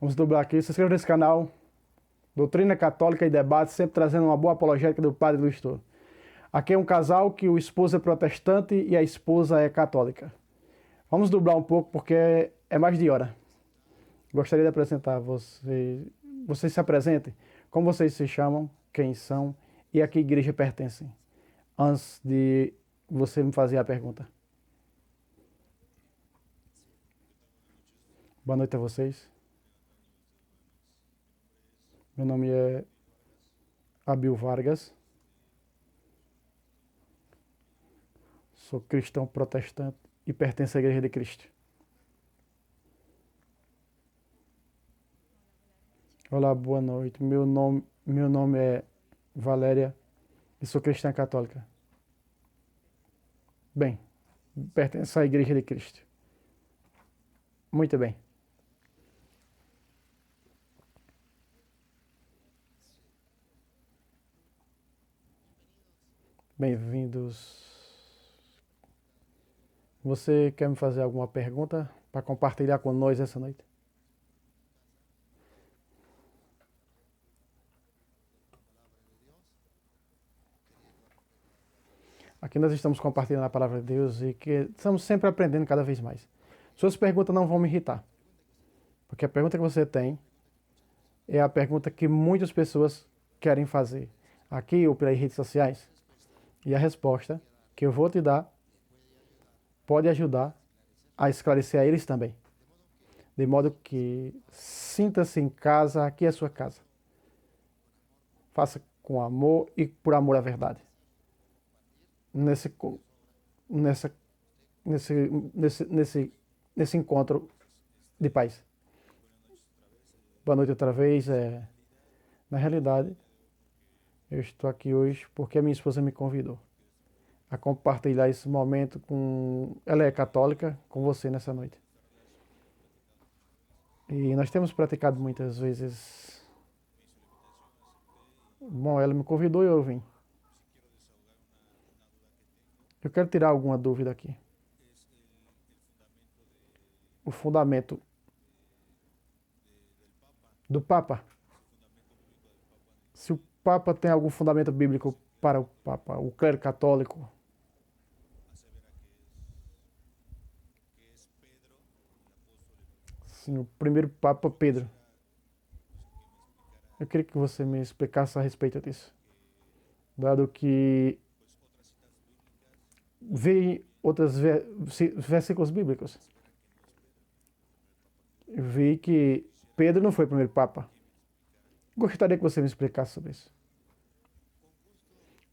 Vamos dobrar aqui. Se inscreva nesse canal. Doutrina Católica e Debate, sempre trazendo uma boa apologética do Padre Luiz Toro. Aqui é um casal que o esposo é protestante e a esposa é católica. Vamos dobrar um pouco porque é mais de hora. Gostaria de apresentar vocês. Vocês se apresentem. Como vocês se chamam, quem são e a que igreja pertencem. Antes de você me fazer a pergunta. Boa noite a vocês. Meu nome é Abil Vargas. Sou cristão protestante e pertenço à Igreja de Cristo. Olá, boa noite. Meu nome é Valéria e sou cristã católica. Bem, pertenço à Igreja de Cristo. Muito bem. Bem-vindos. Você quer me fazer alguma pergunta para compartilhar com nós essa noite? Aqui nós estamos compartilhando a palavra de Deus e que estamos sempre aprendendo cada vez mais. Suas perguntas não vão me irritar, porque a pergunta que você tem é a pergunta que muitas pessoas querem fazer, aqui ou pelas redes sociais. E a resposta que eu vou te dar pode ajudar a esclarecer a eles também. De modo que sinta-se em casa, aqui é a sua casa. Faça com amor e por amor à verdade. Nesse encontro de paz. Boa noite outra vez. Na realidade, eu estou aqui hoje porque a minha esposa me convidou a compartilhar esse momento com... Ela é católica, com você nessa noite. E nós temos praticado muitas vezes... Bom, ela me convidou e eu vim. Eu quero tirar alguma dúvida aqui. O fundamento do Papa. Se o Papa tem algum fundamento bíblico para o Papa, o clero católico. Sim, o primeiro Papa Pedro. Eu queria que você me explicasse a respeito disso. Dado que vi outros versículos bíblicos. Eu vi que Pedro não foi o primeiro Papa. Gostaria que você me explicasse sobre isso.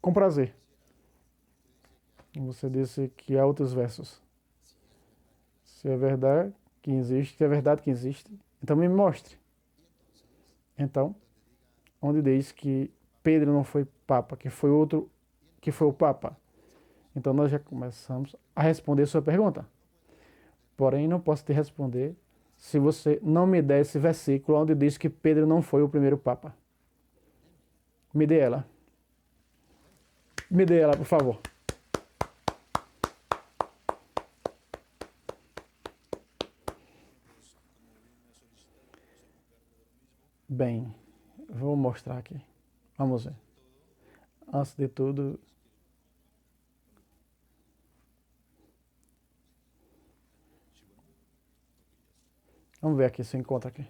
Com prazer. Você disse que há outros versos. Se é verdade que existe, se é verdade que existe, então me mostre. Então, onde diz que Pedro não foi Papa, que foi outro, que foi o Papa. Então nós já começamos a responder sua pergunta. Porém, não posso te responder se você não me der esse versículo onde diz que Pedro não foi o primeiro Papa. Me dê ela. Me dê ela, por favor. Bem, vou mostrar aqui. Vamos ver. Antes de tudo... Vamos ver aqui se eu encontro aqui.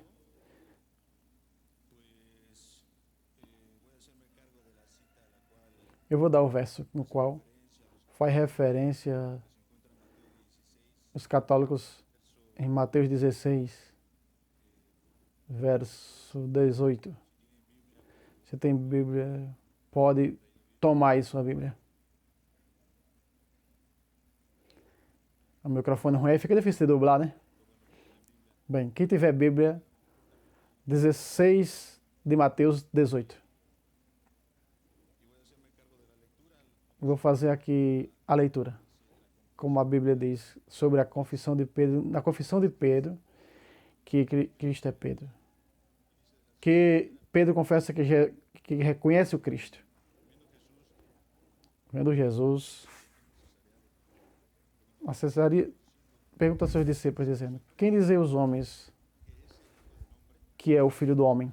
Eu vou dar o verso no qual faz referência os católicos em Mateus 16, verso 18. Você tem Bíblia, pode tomar aí sua Bíblia. O microfone ruim aí fica difícil de dublar, né? Bem, quem tiver Bíblia, 16 de Mateus 18. Vou fazer aqui a leitura, como a Bíblia diz, sobre a confissão de Pedro, na confissão de Pedro, que Cristo é Pedro. Que Pedro confessa que reconhece o Cristo. Vendo Jesus, acessaria, pergunta aos seus discípulos, dizendo: quem dizem os homens que é o Filho do Homem?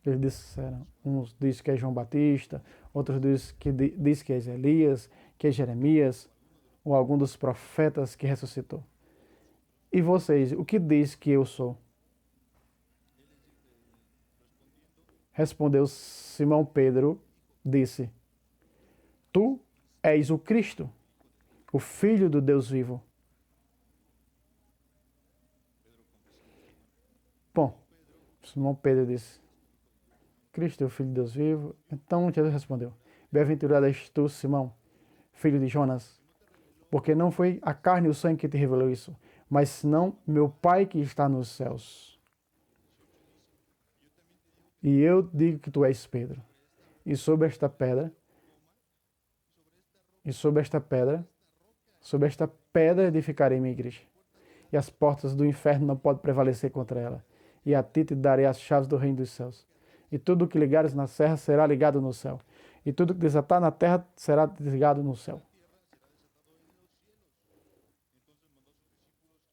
Eles disseram, uns dizem que é João Batista, outros diz que é Elias, que é Jeremias, ou algum dos profetas que ressuscitou. E vocês, o que diz que eu sou? Respondeu Simão Pedro, disse: Tu és o Cristo, o Filho do Deus vivo. Bom, Simão Pedro disse: Cristo é o Filho de Deus vivo. Então Jesus respondeu: Bem-aventurado és tu, Simão, filho de Jonas, porque não foi a carne e o sangue que te revelou isso, mas senão meu Pai que está nos céus. E eu digo que tu és Pedro, e sobre esta pedra, sobre esta pedra edificarei minha igreja, e as portas do inferno não podem prevalecer contra ela. E a ti te darei as chaves do reino dos céus. E tudo o que ligares na terra será ligado no céu, e tudo que desatar na terra será desligado no céu.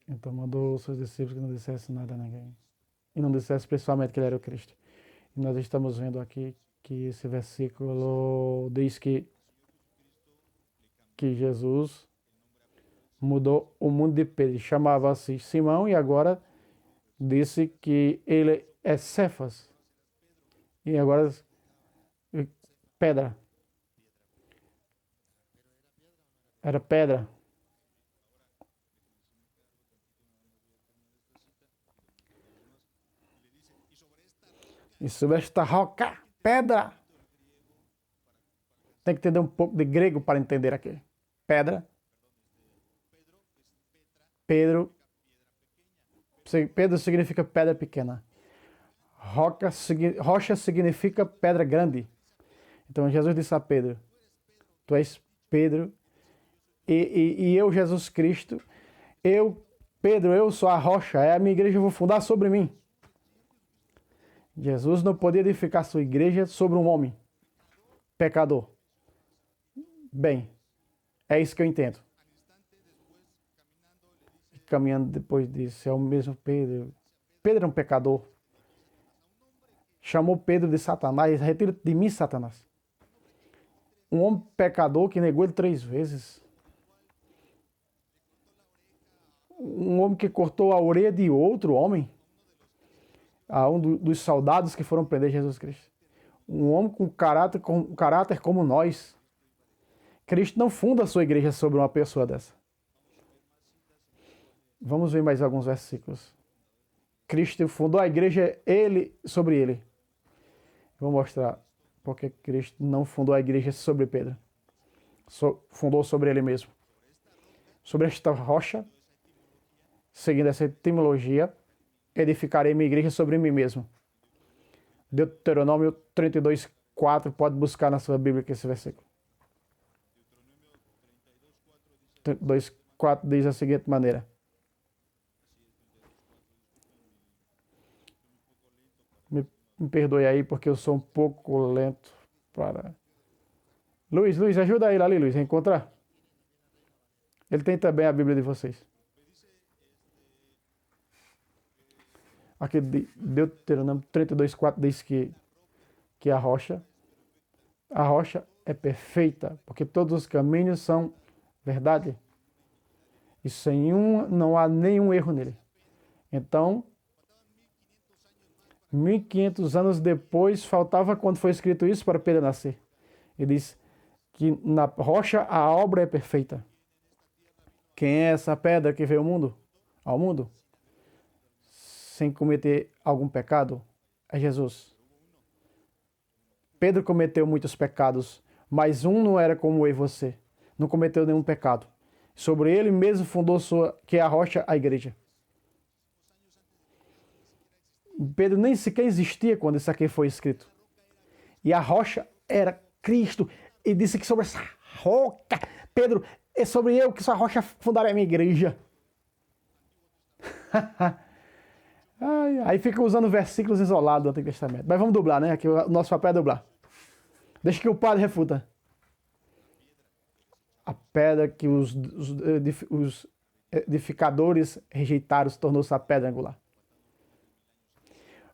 Então mandou os seus discípulos que não dissessem nada a ninguém, e não dissessem pessoalmente que ele era o Cristo. E nós estamos vendo aqui que esse versículo diz que Jesus mudou o mundo de Pedro. Chamava-se Simão e agora disse que ele é Cefas. E agora pedra. Era pedra. E sobre esta roca, pedra. Tem que entender um pouco de grego para entender aqui. Pedra. Pedro significa pedra pequena. Rocha significa pedra grande. Então Jesus disse a Pedro: Tu és Pedro, e eu, Jesus Cristo, Pedro, eu sou a rocha, é a minha igreja, eu vou fundar sobre mim. Jesus não podia edificar sua igreja sobre um homem pecador. Bem, é isso que eu entendo. E caminhando depois disso, é o mesmo Pedro. Pedro é um pecador. Chamou Pedro de Satanás: Retira-te de mim, Satanás. Um homem pecador que negou ele 3 vezes. Um homem que cortou a orelha de outro homem. A um dos soldados que foram prender Jesus Cristo. Um homem com caráter como nós. Cristo não funda a sua igreja sobre uma pessoa dessa. Vamos ver mais alguns versículos. Cristo fundou a igreja sobre ele. Vou mostrar porque Cristo não fundou a igreja sobre Pedro. Fundou sobre ele mesmo. Sobre esta rocha, seguindo essa etimologia, edificarei minha igreja sobre mim mesmo. Deuteronômio 32:4, pode buscar na sua Bíblia esse versículo. 32:4 diz da seguinte maneira: me perdoe aí porque eu sou um pouco lento para... Luiz, ajuda ele ali, Luiz, a encontrar. Ele tem também a Bíblia de vocês. Aqui Deuteronômio 32:4 diz que a rocha é perfeita, porque todos os caminhos são verdade. E sem não há nenhum erro nele. Então, 1500 anos depois, faltava quando foi escrito isso para Pedro nascer. Ele diz que na rocha a obra é perfeita. Quem é essa pedra que veio ao mundo? Sem cometer algum pecado? É Jesus. Pedro cometeu muitos pecados, mas um não era como eu e você. Não cometeu nenhum pecado. Sobre ele mesmo fundou que é a rocha, a igreja. Pedro nem sequer existia quando isso aqui foi escrito. E a rocha era Cristo. E disse que sobre essa rocha, Pedro, é sobre eu que essa rocha fundará a minha igreja. Aí fica usando versículos isolados do Antigo Testamento. Mas vamos dublar, né? Aqui o nosso papel é dublar. Deixa que o padre refuta. A pedra que os edificadores rejeitaram, tornou-se a pedra angular.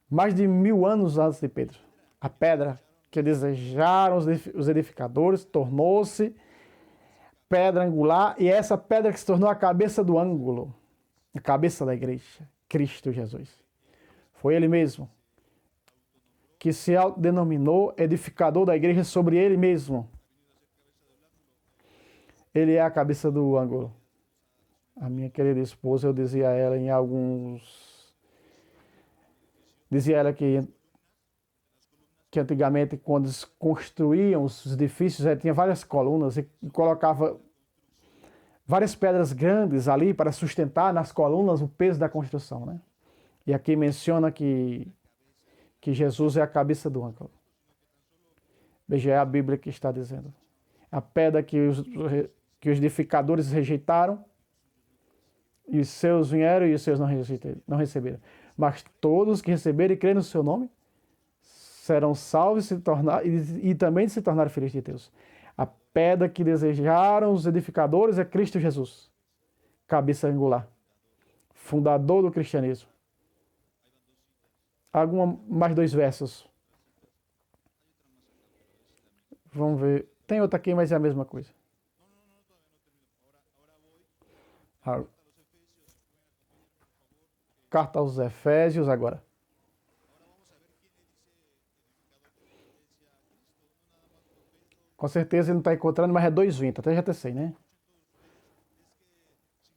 Mais de 1000 anos antes de Pedro, a pedra que desejaram os edificadores tornou-se pedra angular, e essa pedra que se tornou a cabeça do ângulo, a cabeça da igreja, Cristo Jesus. Foi ele mesmo que se autodenominou edificador da igreja sobre ele mesmo. Ele é a cabeça do ângulo. A minha querida esposa, eu dizia a ela em alguns... Dizia a ela que antigamente, quando eles construíam os edifícios, tinha várias colunas e colocava várias pedras grandes ali para sustentar nas colunas o peso da construção, né? E aqui menciona que Jesus é a cabeça do ângulo. Veja, é a Bíblia que está dizendo. A pedra que os edificadores rejeitaram, e os seus vieram e os seus não receberam. Mas todos que receberem e crerem no seu nome serão salvos e também se tornarem filhos de Deus. A pedra que desejaram os edificadores é Cristo Jesus, cabeça angular, fundador do cristianismo. Mais 2 versos. Vamos ver. Tem outra aqui, mas é a mesma coisa. Carta aos Efésios agora. Com certeza ele não está encontrando, mas é 2:20. Até já tecei, né?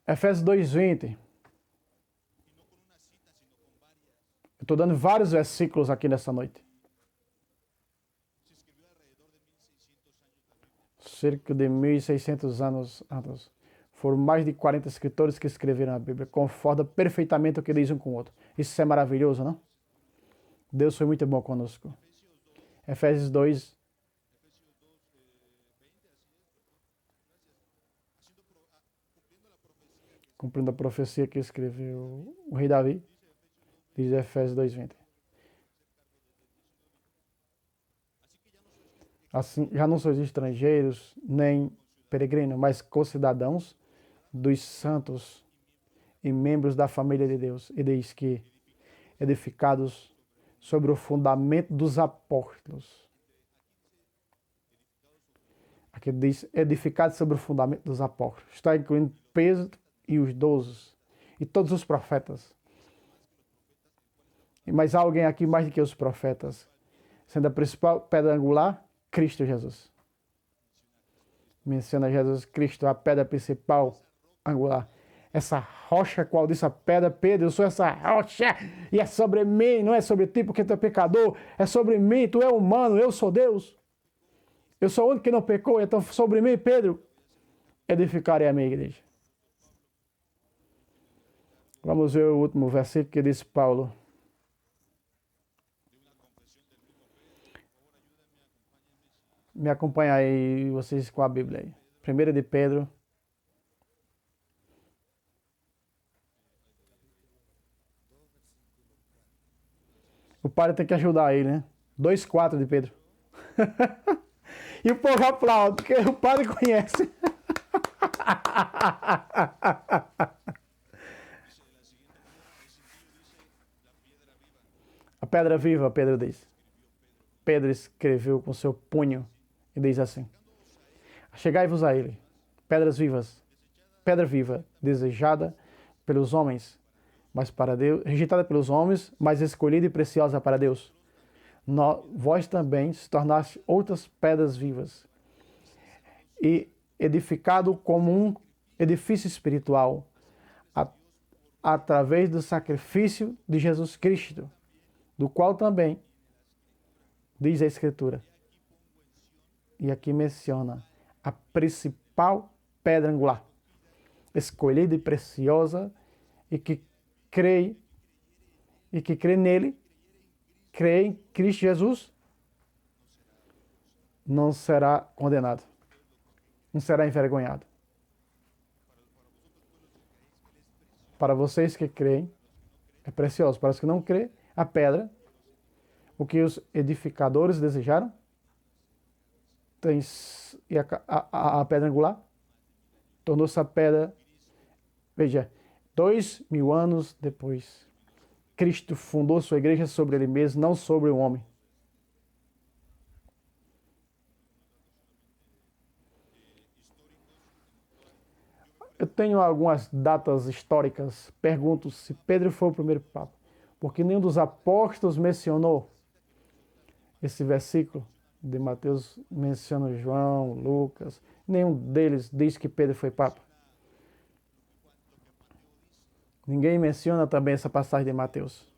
Efésios 2:20. Eu estou dando vários versículos aqui nessa noite. Cerca de 1600 anos. Foram mais de 40 escritores que escreveram a Bíblia. Concorda perfeitamente o que diz um com o outro. Isso é maravilhoso, não? Deus foi muito bom conosco. Efésios 2. Cumprindo a profecia que escreveu o rei Davi. Diz Efésios 2:20. Assim, já não sois estrangeiros, nem peregrinos, mas concidadãos dos santos e membros da família de Deus. E diz que edificados sobre o fundamento dos apóstolos. Aqui diz edificados sobre o fundamento dos apóstolos. Está incluindo Pedro e os 12 e todos os profetas. Mas há alguém aqui mais do que os profetas, sendo a principal pedra angular, Cristo Jesus. Menciona Jesus Cristo, a pedra principal angular. Essa rocha, qual disse a pedra, Pedro, eu sou essa rocha, e é sobre mim, não é sobre ti, porque tu é pecador, é sobre mim, tu é humano, eu sou Deus. Eu sou o único que não pecou, então sobre mim, Pedro, edificarei a minha igreja. Vamos ver o último versículo que diz Paulo. Me acompanha aí, vocês com a Bíblia aí. 1 de Pedro. O padre tem que ajudar ele, né? 2:4 de Pedro. E o povo aplaude, porque o padre conhece. A pedra viva, Pedro diz. Pedro escreveu com seu punho e diz assim: chegai-vos a ele, pedras vivas, pedra viva, desejada pelos homens, mas para Deus, rejeitada pelos homens, mas escolhida e preciosa para Deus. Vós também se tornaste outras pedras vivas, e edificado como um edifício espiritual, através do sacrifício de Jesus Cristo, do qual também diz a Escritura. E aqui menciona a principal pedra angular, escolhida e preciosa, e que crê nele, crê em Cristo Jesus, não será condenado, não será envergonhado. Para vocês que creem, é precioso. Para os que não creem, a pedra, o que os edificadores desejaram, e a pedra angular tornou-se a pedra Veja, 2000 anos depois, Cristo fundou sua igreja sobre ele mesmo, não sobre um homem. Eu tenho algumas datas históricas. Pergunto se Pedro foi o primeiro papa, porque nenhum dos apóstolos mencionou esse versículo de Mateus, menciona João, Lucas. Nenhum deles diz que Pedro foi papa. Ninguém menciona também essa passagem de Mateus.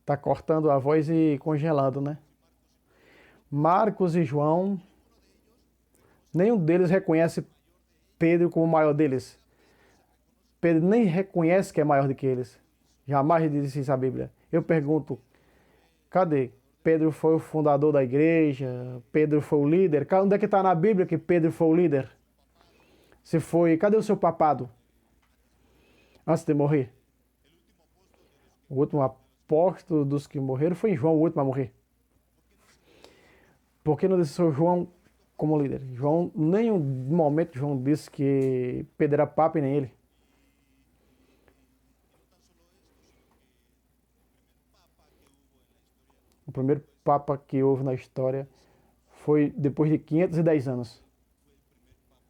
Está cortando a voz e congelando, né? Marcos e João, nenhum deles reconhece Pedro como o maior deles. Pedro nem reconhece que é maior do que eles. Jamais disse isso a Bíblia. Eu pergunto, cadê? Pedro foi o fundador da igreja, Pedro foi o líder. Onde é que está na Bíblia que Pedro foi o líder? Se foi, cadê o seu papado? Antes de morrer. O último apóstolo dos que morreram foi João, o último a morrer. Por que não disse João como líder? João, nenhum momento João disse que Pedro era papa e nem ele. O primeiro papa que houve na história foi depois de 510 anos.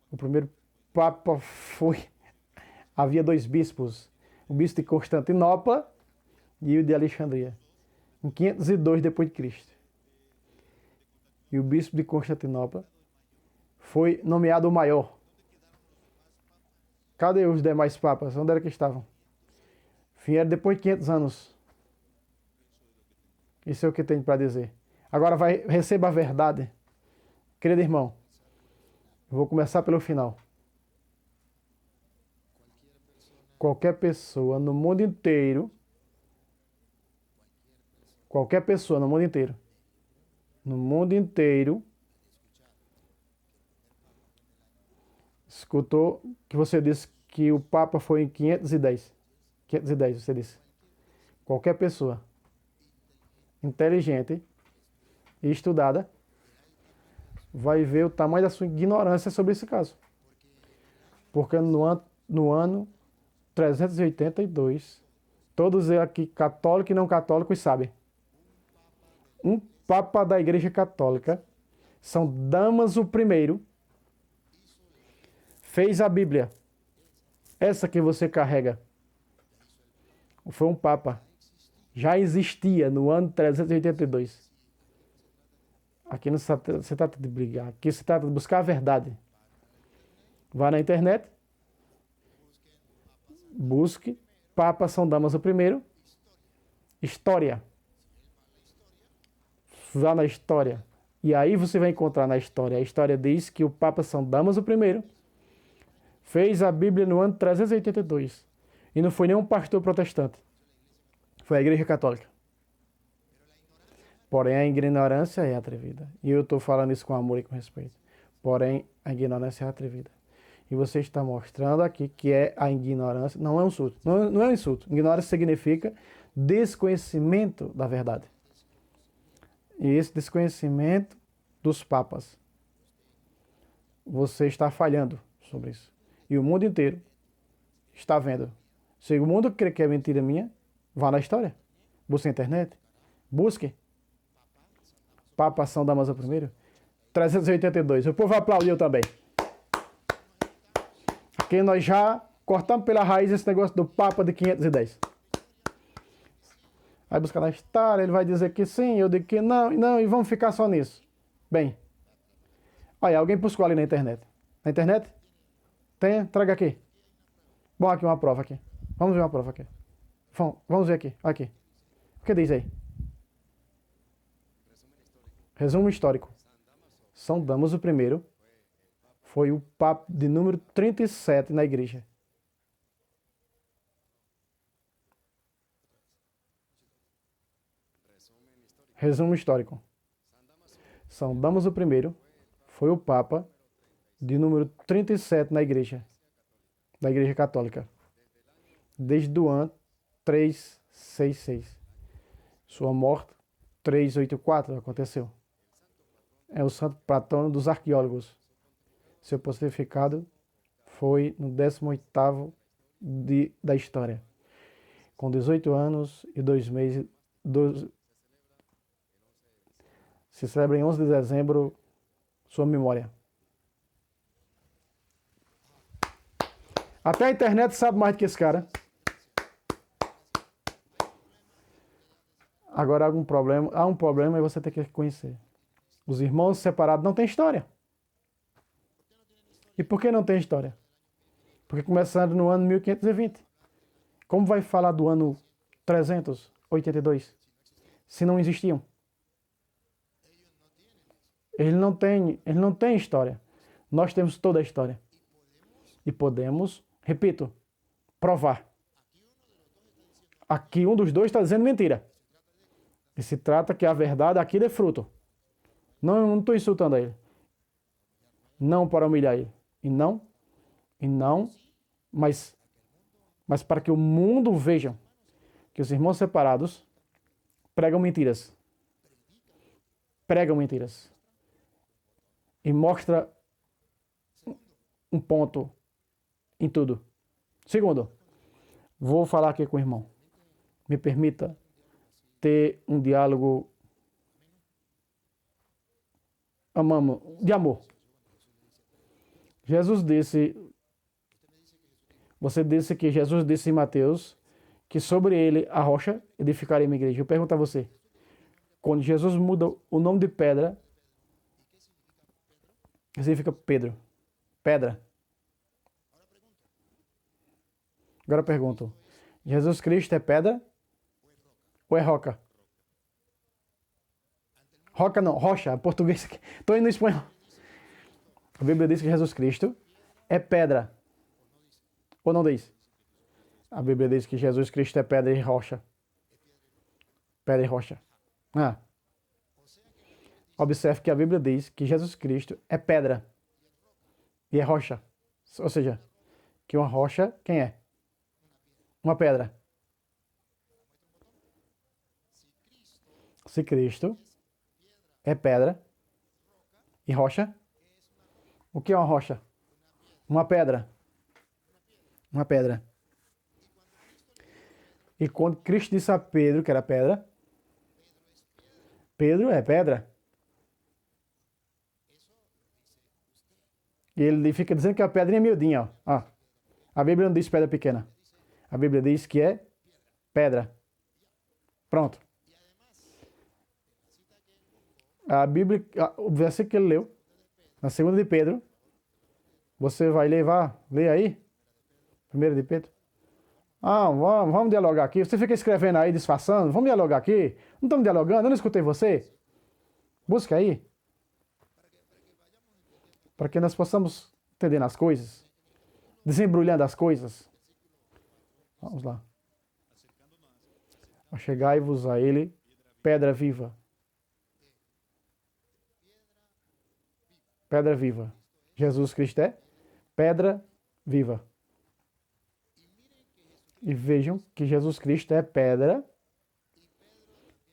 O primeiro papa foi... Havia dois bispos, o bispo de Constantinopla e o de Alexandria, em 502 depois de Cristo. E o bispo de Constantinopla foi nomeado o maior. Cadê os demais papas? Onde era que estavam? Vieram depois de 500 anos. Isso é o que tenho para dizer. Agora receba a verdade. Querido irmão, eu vou começar pelo final. Qualquer pessoa no mundo inteiro, no mundo inteiro, escutou que você disse que o Papa foi em 510. 510, você disse. Qualquer pessoa inteligente e estudada vai ver o tamanho da sua ignorância sobre esse caso. Porque no ano 382, todos aqui, católicos e não católicos, sabem. Um Papa da Igreja Católica, São Damaso I, fez a Bíblia. Essa que você carrega. Foi um Papa. Já existia no ano 382. Aqui não se trata de brigar. Aqui se trata de buscar a verdade. Vá na internet. Busque Papa São Damaso I. História. Vá na história. E aí você vai encontrar na história. A história diz que o Papa São Damaso I fez a Bíblia no ano 382. E não foi nenhum pastor protestante. Foi a Igreja Católica. Porém, a ignorância é atrevida. E eu estou falando isso com amor e com respeito. Porém, a ignorância é atrevida. E você está mostrando aqui que a ignorância não é um insulto. Não é um insulto. Ignorância significa desconhecimento da verdade. E esse desconhecimento dos papas, você está falhando sobre isso. E o mundo inteiro está vendo. Se o mundo crê que é mentira minha, vá na história. Busque na internet. Busque. Papa São Damaso I. 382. O povo aplaudiu também. Aqui nós já cortamos pela raiz esse negócio do Papa de 510. Vai buscar na história, ele vai dizer que sim, eu digo que não, e vamos ficar só nisso. Bem, olha, alguém buscou ali na internet. Na internet? Tem? Traga aqui. Bom, aqui uma prova aqui. Vamos ver uma prova aqui. Vamos ver aqui. Aqui. O que diz aí? Resumo histórico. São Damaso I foi o Papa de número 37 na igreja. Resumo histórico. São Damaso I foi o Papa de número 37 na igreja, da Igreja Católica. Desde o ano 366. Sua morte, 384, aconteceu. É o santo patrono dos arqueólogos. Seu pontificado foi no 18º da história. Com 18 anos e 2 meses, se celebra em 11 de dezembro sua memória. Até a internet sabe mais do que esse cara. Agora há um problema e você tem que reconhecer. Os irmãos separados não têm história. E por que não tem história? Porque começando no ano 1520. Como vai falar do ano 382 se não existiam? Ele não tem história. Nós temos toda a história. E podemos, repito, provar. Aqui um dos dois está dizendo mentira. E se trata que a verdade aqui é fruto. Não estou insultando a ele. Não para humilhar ele. E não, mas para que o mundo veja que os irmãos separados pregam mentiras. Pregam mentiras. E mostra um ponto em tudo. Segundo, vou falar aqui com o irmão. Me permita ter um diálogo de amor. Você disse que Jesus disse em Mateus que sobre ele, a rocha, edificaria minha igreja. Eu pergunto a você, quando Jesus muda o nome de pedra, significa Pedro. Pedra. Agora eu pergunto, Jesus Cristo é pedra ou é roca? Roca não, rocha, português. Estou indo no espanhol. A Bíblia diz que Jesus Cristo é pedra. Ou não diz? A Bíblia diz que Jesus Cristo é pedra e rocha. Pedra e rocha. Observe que a Bíblia diz que Jesus Cristo é pedra e é rocha. Ou seja, que uma rocha, quem é? Uma pedra. Se Cristo é pedra e rocha, o que é uma rocha? Uma pedra. Uma pedra. E quando Cristo disse a Pedro que era pedra, Pedro é pedra. E ele fica dizendo que a pedrinha é miudinha. Ó. A Bíblia não diz pedra pequena. A Bíblia diz que é pedra. Pronto. A Bíblia, o versículo que ele leu, na segunda de Pedro, você vai ler aí, primeiro de Pedro. Vamos dialogar aqui. Você fica escrevendo aí, disfarçando. Vamos dialogar aqui. Não estamos dialogando, eu não escutei você. Busca aí. Para que nós possamos entender as coisas. Desembrulhando as coisas. Vamos lá. Chegai-vos a ele, pedra viva. Pedra viva. Jesus Cristo é pedra viva. E vejam que Jesus Cristo é pedra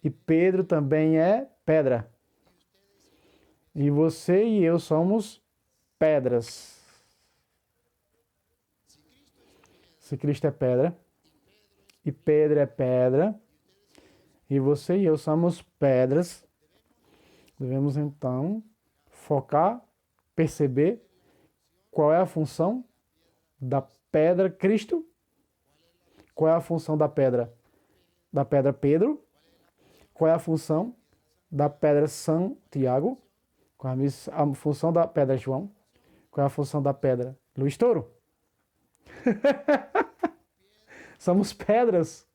e Pedro também é pedra. E você e eu somos pedras. Se Cristo é pedra e Pedro é pedra e você e eu somos pedras, devemos então focar, perceber qual é a função da pedra Cristo. Qual é a função da pedra? Da pedra Pedro? Qual é a função da pedra Santiago? Qual é a função da pedra João? Qual é a função da pedra Luiz Toro? Somos pedras.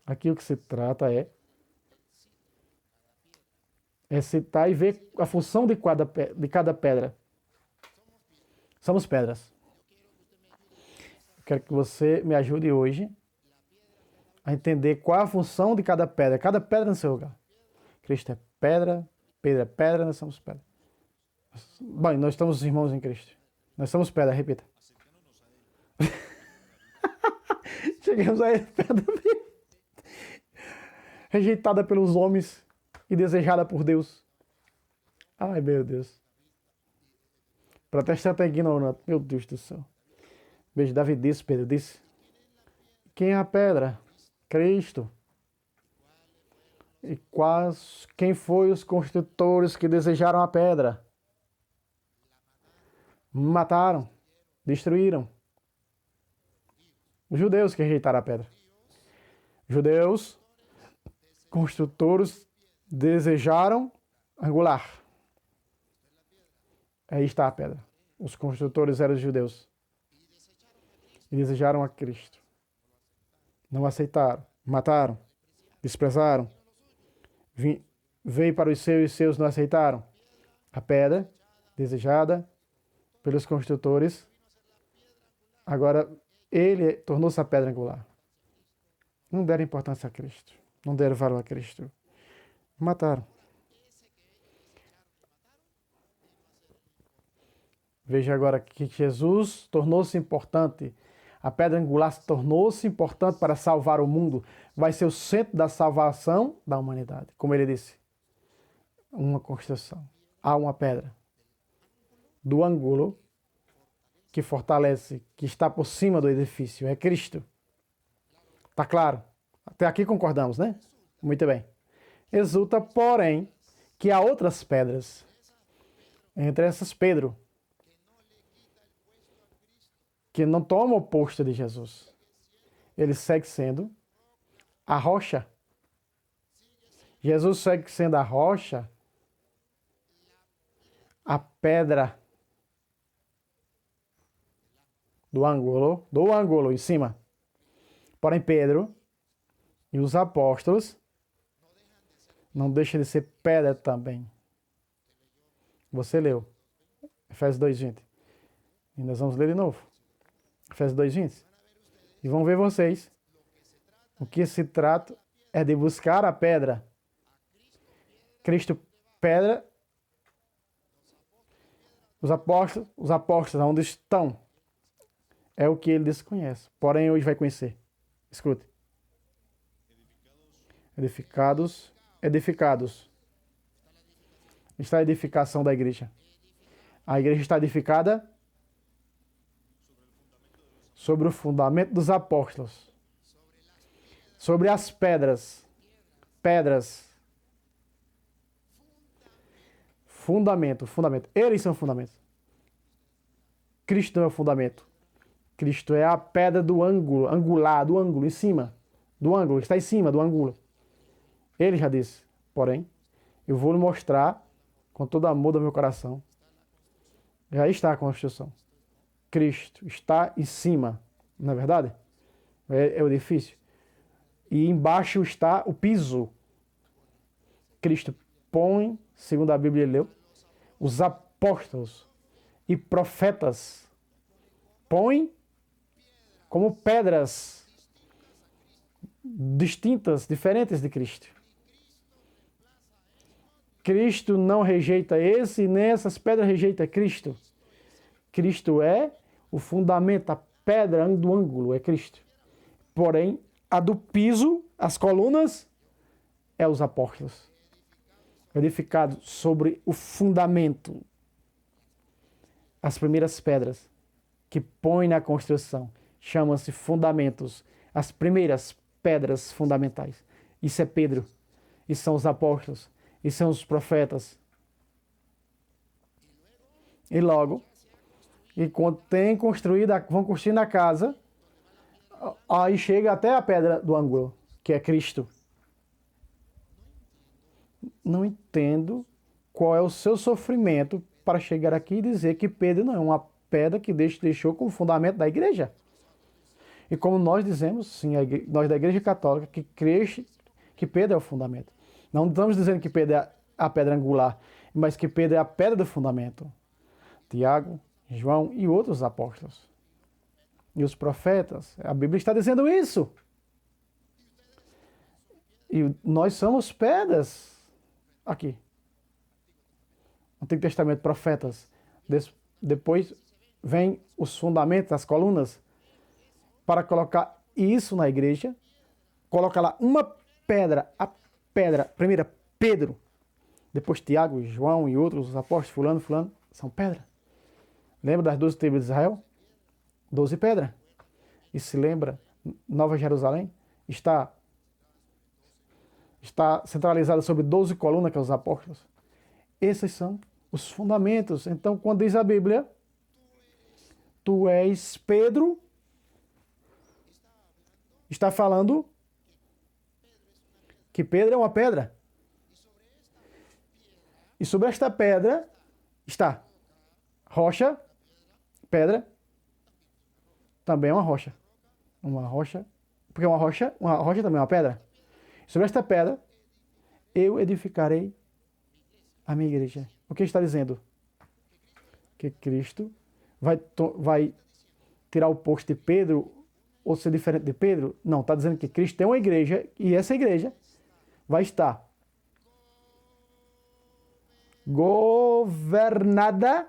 Aqui o que se trata é citar e ver a função de cada pedra. Somos pedras. Quero que você me ajude hoje a entender qual é a função de cada pedra no seu lugar. Cristo é pedra, Pedro é pedra, nós somos pedra. Bom, nós estamos irmãos em Cristo. Nós somos pedra, repita. Chegamos a ele, pedra viva, rejeitada pelos homens e desejada por Deus. Ai, meu Deus. Protestante é ignorante. Meu Deus do céu. Veja, Davi disse, Pedro disse. Quem é a pedra? Cristo. E quem foi os construtores que desejaram a pedra? Mataram, destruíram. Os judeus que rejeitaram a pedra. Judeus, construtores, desejaram angular. Aí está a pedra. Os construtores eram os judeus. E desejaram a Cristo. Não aceitaram, mataram, desprezaram. Veio para os seus e os seus não aceitaram. A pedra, desejada pelos construtores, agora ele tornou-se a pedra angular. Não deram importância a Cristo. Não deram valor a Cristo. Mataram. Veja agora que Jesus tornou-se importante. A pedra angular tornou-se importante para salvar o mundo. Vai ser o centro da salvação da humanidade. Como ele disse. Uma construção. Há uma pedra. Do ângulo que fortalece, que está por cima do edifício. É Cristo. Tá claro? Até aqui concordamos, né? Muito bem. Exulta, porém, que há outras pedras. Entre essas, Pedro, que não toma o posto de Jesus. Ele segue sendo a rocha. Jesus segue sendo a rocha, a pedra do ângulo em cima. Porém, Pedro e os apóstolos não deixam de ser pedra também. Você leu Efésios 2:20. E nós vamos ler de novo. Efésios 2:20. E vão ver vocês. O que se trata é de buscar a pedra. Cristo, pedra. Os apóstolos, onde estão, é o que ele desconhece. Porém, hoje vai conhecer. Escute. Edificados. Está a edificação da igreja. A igreja está edificada sobre o fundamento dos apóstolos. Sobre as pedras. Fundamento. Eles são fundamentos. Cristo não é o fundamento. Cristo é a pedra do ângulo, do ângulo, em cima. Do ângulo, está em cima do ângulo. Ele já disse, porém, eu vou lhe mostrar com todo amor do meu coração. Já está a construção. Cristo está em cima, não é verdade? É o edifício. E embaixo está o piso. Cristo põe, segundo a Bíblia leu, os apóstolos e profetas. Põe como pedras distintas, diferentes de Cristo. Cristo não rejeita esse, nem essas pedras rejeita Cristo. Cristo é o fundamento, a pedra do ângulo é Cristo. Porém, a do piso, as colunas, é os apóstolos. Edificado sobre o fundamento. As primeiras pedras que põe na construção chamam-se fundamentos. As primeiras pedras fundamentais. Isso é Pedro. Isso são os apóstolos. Isso são os profetas. E logo, e quando vão construindo a casa, aí chega até a pedra do ângulo, que é Cristo. Não entendo qual é o seu sofrimento para chegar aqui e dizer que Pedro não é uma pedra que deixou como fundamento da igreja. E como nós dizemos, sim, nós da Igreja Católica, que Pedro é o fundamento. Não estamos dizendo que Pedro é a pedra angular, mas que Pedro é a pedra do fundamento. Tiago, João e outros apóstolos. E os profetas. A Bíblia está dizendo isso. E nós somos pedras. Aqui. Antigo Testamento, profetas. Depois vem os fundamentos, as colunas, para colocar isso na igreja, coloca lá uma pedra, a pedra, primeiro Pedro, depois Tiago, João e outros apóstolos, fulano, são pedra. Lembra das 12 tribos de Israel? 12 pedras. E se lembra, Nova Jerusalém está centralizada sobre 12 colunas, que são os apóstolos. Esses são os fundamentos. Então, quando diz a Bíblia, tu és Pedro, está falando que Pedro é uma pedra. E sobre esta pedra está rocha, pedra, também é uma rocha. Uma rocha, porque uma rocha também é uma pedra. Sobre esta pedra, eu edificarei a minha igreja. O que está dizendo? Que Cristo vai tirar o posto de Pedro ou ser diferente de Pedro? Não, está dizendo que Cristo tem uma igreja e essa igreja vai estar governada,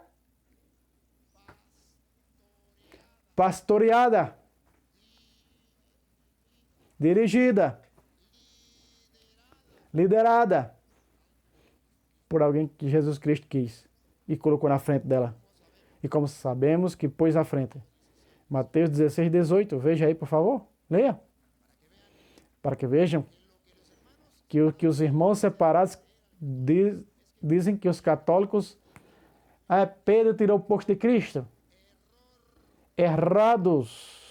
pastoreada, dirigida, liderada por alguém que Jesus Cristo quis e colocou na frente dela. E como sabemos que pôs à frente. Mateus 16, 18. Veja aí, por favor. Leia. Para que vejam que os irmãos separados dizem que os católicos... Pedro tirou o posto de Cristo. Errados.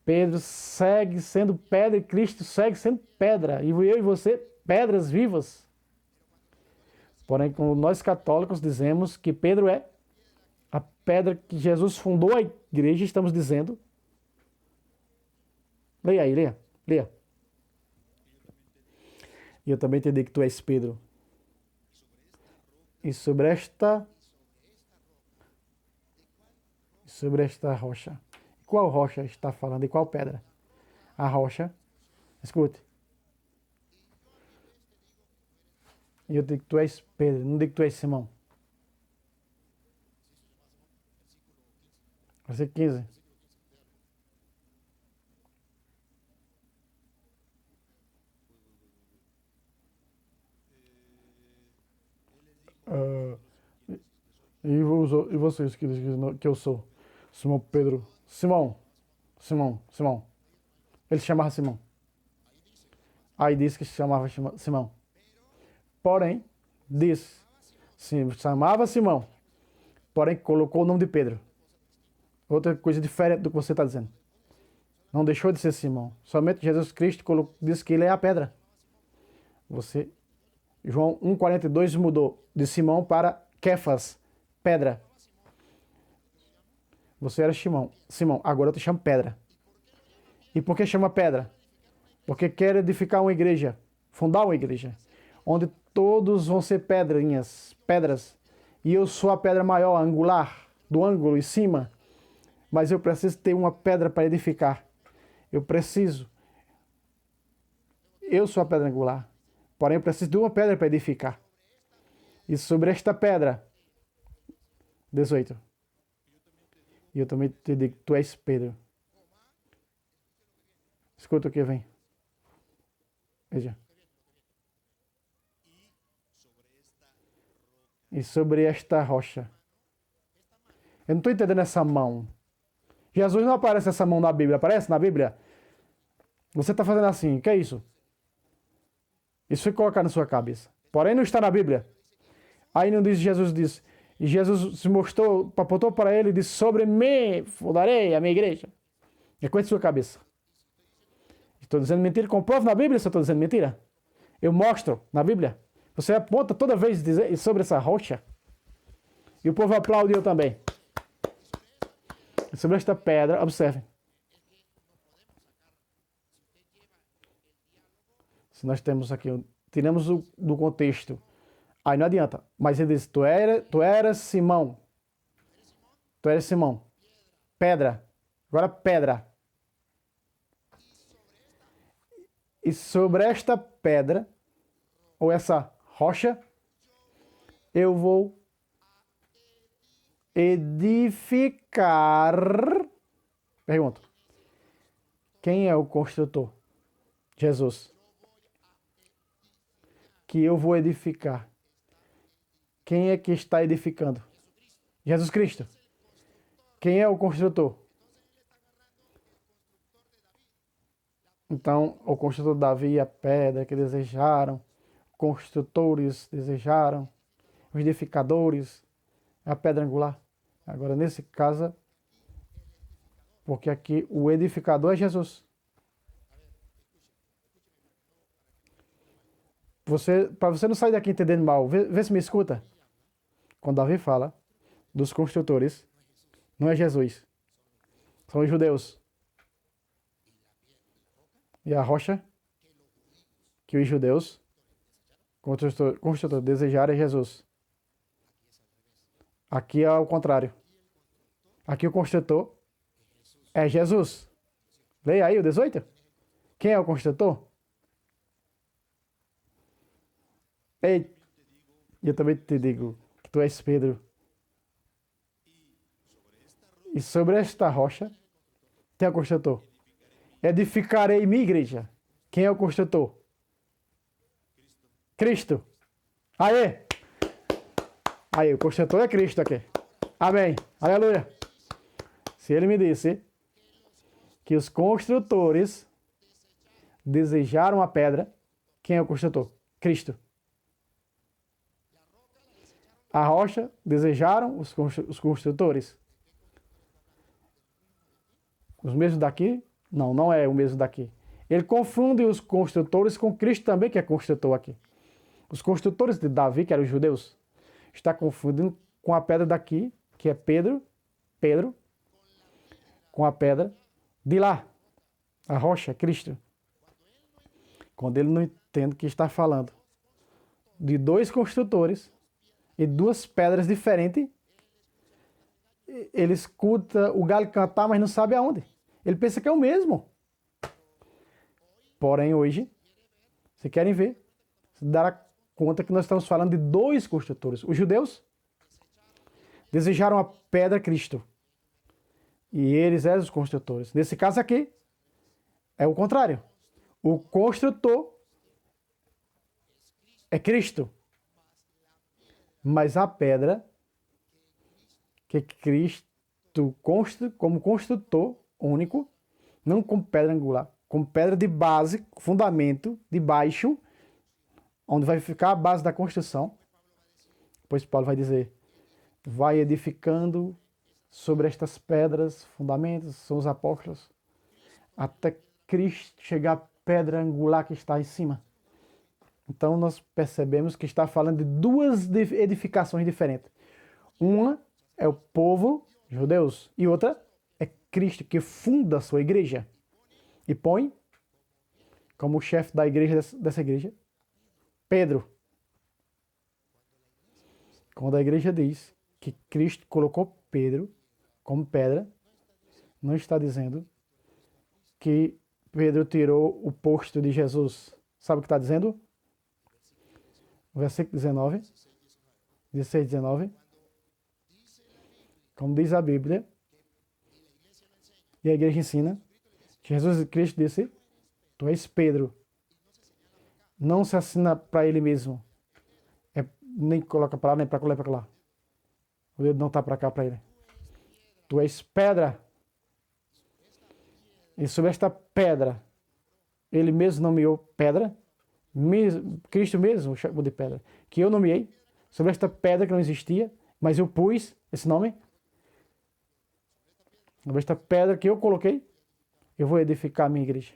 Pedro segue sendo pedra e Cristo segue sendo pedra. E eu e você, pedras vivas. Porém, como nós católicos dizemos que Pedro é a pedra que Jesus fundou a igreja, estamos dizendo. Leia aí, leia. E eu também entendi que tu és Pedro. E sobre esta rocha. Qual rocha está falando? E qual pedra? A rocha. Escute. E eu digo que tu és Pedro, não digo que tu és Simão. Versículo 15. E vocês que dizem que eu sou? Simão Pedro. Simão. Ele se chamava Simão. Aí disse que se chamava Simão. Porém, disse, se chamava Simão, porém colocou o nome de Pedro. Outra coisa diferente do que você está dizendo. Não deixou de ser Simão. Somente Jesus Cristo disse que ele é a pedra. João 1,42 mudou de Simão para Kefas, pedra. Você era Simão, agora eu te chamo pedra. E por que chama pedra? Porque quer edificar uma igreja, fundar uma igreja, onde todos vão ser pedras. E eu sou a pedra maior, angular, do ângulo em cima. Mas eu preciso ter uma pedra para edificar. Eu sou a pedra angular. Porém, eu preciso de uma pedra para edificar. E sobre esta pedra, 18. E eu também te digo que tu és Pedro. Escuta o que vem. Veja. E sobre esta rocha. Eu não estou entendendo essa mão. Jesus não aparece essa mão na Bíblia. Aparece na Bíblia? Você está fazendo assim. O que é isso? Isso foi colocar na sua cabeça. Porém, não está na Bíblia. Aí não diz, Jesus disse. E Jesus se mostrou, apontou para ele e disse, sobre mim fundarei a minha igreja. É coisa de sua cabeça. Estou dizendo mentira? Comprovo na Bíblia se eu estou dizendo mentira? Eu mostro na Bíblia. Você aponta toda vez sobre essa rocha. E o povo aplaudiu também. E sobre esta pedra, observem. Se nós temos aqui, tiramos do contexto, aí não adianta. Mas ele diz, tu eras Simão. Tu eres Simão. Pedra. Agora pedra. E sobre esta pedra, ou essa rocha, eu vou edificar. Pergunto. Quem é o construtor? Jesus. Que eu vou edificar. Quem é que está edificando? Jesus Cristo. Quem é o construtor? Então, o construtor Davi, a pedra que desejaram, construtores desejaram, os edificadores, a pedra angular. Agora, nesse caso, porque aqui o edificador é Jesus. Para você não sair daqui entendendo mal, vê se me escuta. Quando Davi fala dos construtores, não é Jesus, são os judeus. E a rocha que os judeus construtor desejaram é Jesus. Aqui é o contrário. Aqui o construtor é Jesus. Leia aí o 18. Quem é o construtor? Ei, eu também te digo que tu és Pedro. E sobre esta rocha tem o construtor. Edificarei minha igreja. Quem é o construtor? Cristo. Aê! Aí, o construtor é Cristo aqui. Amém. Aleluia. Se ele me disse que os construtores desejaram a pedra, quem é o construtor? Cristo. A rocha desejaram os construtores. Os mesmos daqui? Não, não é o mesmo daqui. Ele confunde os construtores com Cristo também, que é construtor aqui. Os construtores de Davi, que eram os judeus, está confundindo com a pedra daqui, que é Pedro, com a pedra de lá, a rocha, Cristo. Quando ele não entende que está falando de dois construtores e duas pedras diferentes, ele escuta o galho cantar, mas não sabe aonde. Ele pensa que é o mesmo. Porém, hoje, se querem ver, se dará conta que nós estamos falando de dois construtores. Os judeus desejaram a pedra Cristo. E eles eram os construtores. Nesse caso aqui, é o contrário. O construtor é Cristo. Mas a pedra que Cristo construa como construtor único, não como pedra angular, como pedra de base, fundamento, de baixo, onde vai ficar a base da construção. Depois Paulo vai dizer, vai edificando sobre estas pedras, fundamentos, são os apóstolos, até Cristo chegar à pedra angular que está em cima. Então nós percebemos que está falando de duas edificações diferentes. Uma é o povo, judeus, e outra é Cristo, que funda a sua igreja e põe como chefe da igreja, dessa igreja, Pedro. Quando a igreja diz que Cristo colocou Pedro como pedra, não está dizendo que Pedro tirou o posto de Jesus. Sabe o que está dizendo? Versículo 19, 16, 19. Como diz a Bíblia, e a igreja ensina, Jesus Cristo disse, tu és Pedro. Não se assina para ele mesmo. Nem coloca para lá, nem para lá, nem para lá. O dedo não está para cá para ele. Tu és pedra. E sobre esta pedra, ele mesmo nomeou pedra. Cristo mesmo chamou de pedra. Que eu nomeei. Sobre esta pedra que não existia, mas eu pus esse nome. Sobre esta pedra que eu coloquei, eu vou edificar a minha igreja.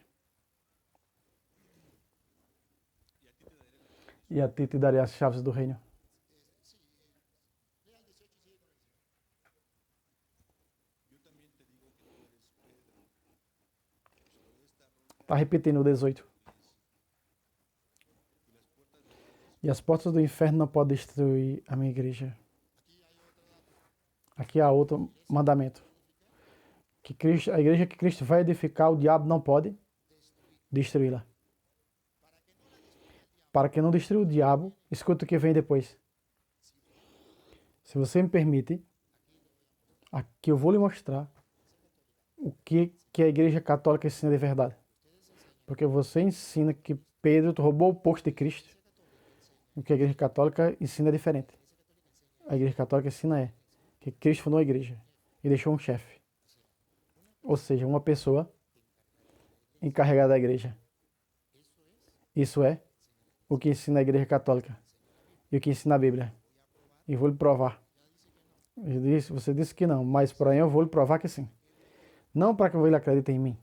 E a ti te darei as chaves do reino. Está repetindo o 18. E as portas do inferno não podem destruir a minha igreja. Aqui há outro mandamento. Que Cristo, a igreja que Cristo vai edificar, o diabo não pode destruí-la. Para que não destrua o diabo, escuta o que vem depois. Se você me permite, aqui eu vou lhe mostrar o que a Igreja Católica ensina de verdade. Porque você ensina que Pedro roubou o posto de Cristo. O que a Igreja Católica ensina é diferente. A Igreja Católica ensina que Cristo fundou a igreja e deixou um chefe. Ou seja, uma pessoa encarregada da igreja. Isso é o que ensina a Igreja Católica e o que ensina a Bíblia. E vou lhe provar. Você disse que não, mas porém eu vou lhe provar que sim. Não para que ele acredite em mim,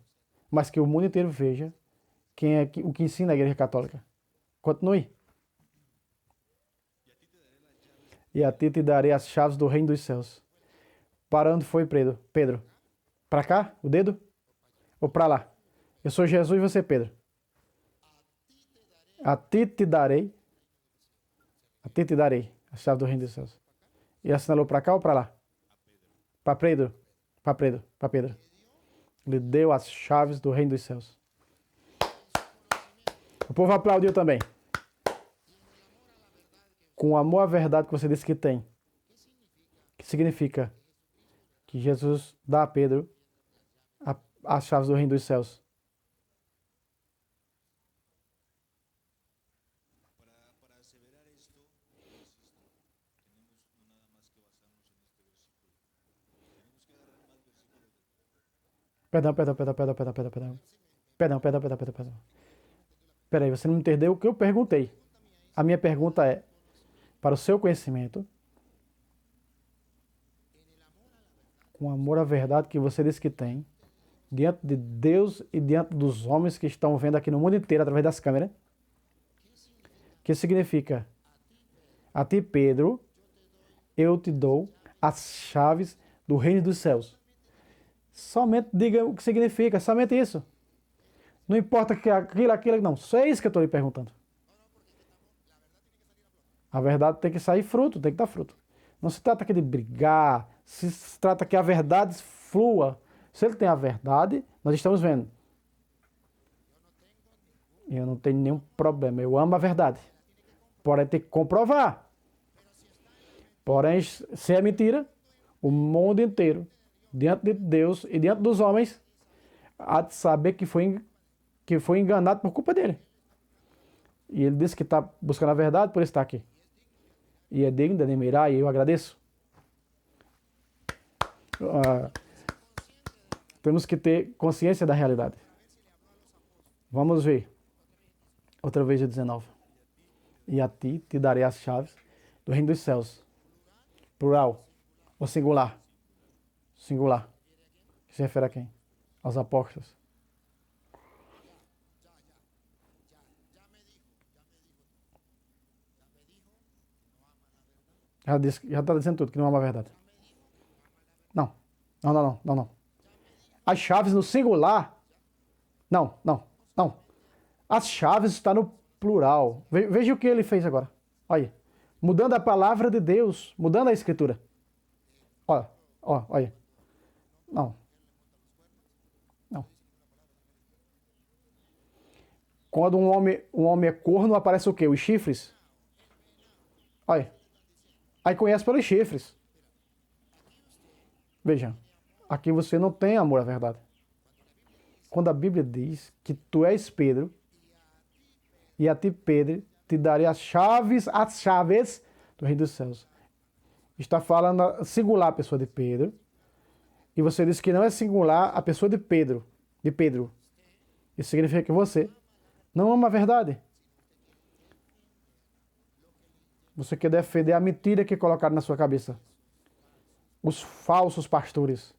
mas que o mundo inteiro veja o que ensina a Igreja Católica. Continue. E a ti te darei as chaves do reino dos céus. Para onde foi Pedro? Pedro? Para cá? O dedo? Ou para lá? Eu sou Jesus e você é Pedro. A ti te darei. A ti te darei as chaves do reino dos céus. E assinalou para cá ou para lá? Para Pedro. Para Pedro. Para Pedro. Lhe deu as chaves do reino dos céus. O povo aplaudiu também. Com amor à verdade que você disse que tem. Que significa que Jesus dá a Pedro as chaves do reino dos céus. Perdão. Perdão. Peraí, você não entendeu o que eu perguntei. A minha pergunta é, para o seu conhecimento, com amor à verdade que você disse que tem, diante de Deus e diante dos homens que estão vendo aqui no mundo inteiro através das câmeras, que significa, a ti, Pedro, eu te dou as chaves do reino dos céus. Somente diga o que significa, somente isso. Não importa que aquilo, não. Só é isso que eu estou lhe perguntando. A verdade tem que sair fruto, tem que dar fruto. Não se trata aqui de brigar, se trata que a verdade flua. Se ele tem a verdade, nós estamos vendo. Eu não tenho nenhum problema, eu amo a verdade. Porém, tem que comprovar. Porém, se é mentira, o mundo inteiro, diante de Deus e diante dos homens, há de saber que foi enganado por culpa dele. E ele disse que está buscando a verdade por estar aqui. E é digno de admirar e eu agradeço. Temos que ter consciência da realidade. Vamos ver. Outra vez o 19. E a ti te darei as chaves do reino dos céus. Plural ou singular? Singular. Que se refere a quem? Aos apóstolos. Já está dizendo tudo, que não é uma verdade. Não. As chaves no singular. Não. As chaves estão no plural. Veja o que ele fez agora. Olha. Mudando a palavra de Deus. Mudando a escritura. Olha. Não. Quando um homem é corno, aparece o quê? Os chifres. Olha. Aí conhece pelos chifres. Veja. Aqui você não tem amor à verdade. Quando a Bíblia diz que tu és Pedro, e a ti, Pedro, te darei as chaves do reino dos céus. Está falando singular a pessoa de Pedro, e você disse que não é singular a pessoa de Pedro. Isso significa que você não ama a verdade. Você quer defender a mentira que colocaram na sua cabeça. Os falsos pastores.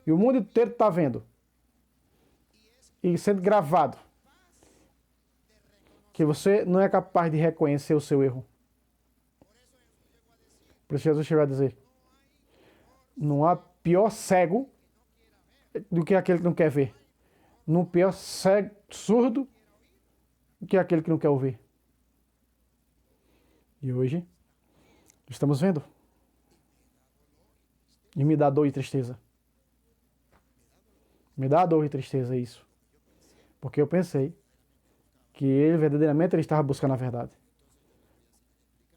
E o mundo inteiro está vendo. E sendo gravado. Que você não é capaz de reconhecer o seu erro. Por isso Jesus chegou a dizer: não há pior cego do que aquele que não quer ver. Não há pior cego, surdo do que aquele que não quer ouvir. E hoje estamos vendo. E me dá dor e tristeza. Me dá dor e tristeza isso. Porque eu pensei que ele verdadeiramente estava buscando a verdade.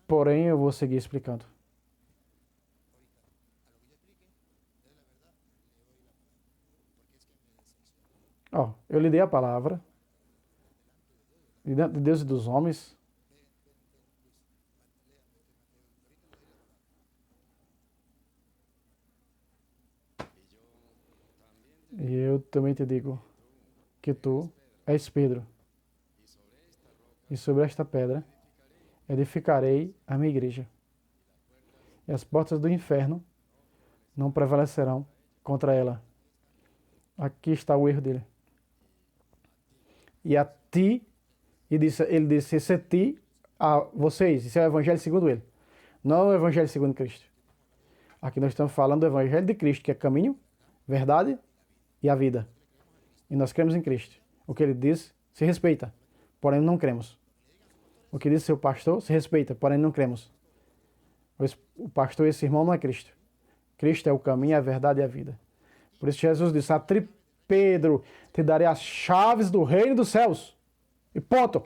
Porém, eu vou seguir explicando. Ó, eu lhe dei a palavra, e diante de Deus e dos homens. E eu também te digo que tu és Pedro, e sobre esta pedra edificarei a minha igreja, e as portas do inferno não prevalecerão contra ela. Aqui está o erro dele. E a ti, ele disse, esse é ti, a vocês, isso é o evangelho segundo ele, não é o evangelho segundo Cristo. Aqui nós estamos falando do evangelho de Cristo, que é caminho, verdade e a vida. E nós cremos em Cristo. O que ele diz se respeita, porém não cremos. O que diz seu pastor se respeita, porém não cremos. O pastor, esse irmão, não é Cristo. Cristo é o caminho, a verdade e a vida. Por isso Jesus disse, Pedro, te darei as chaves do reino dos céus. E ponto.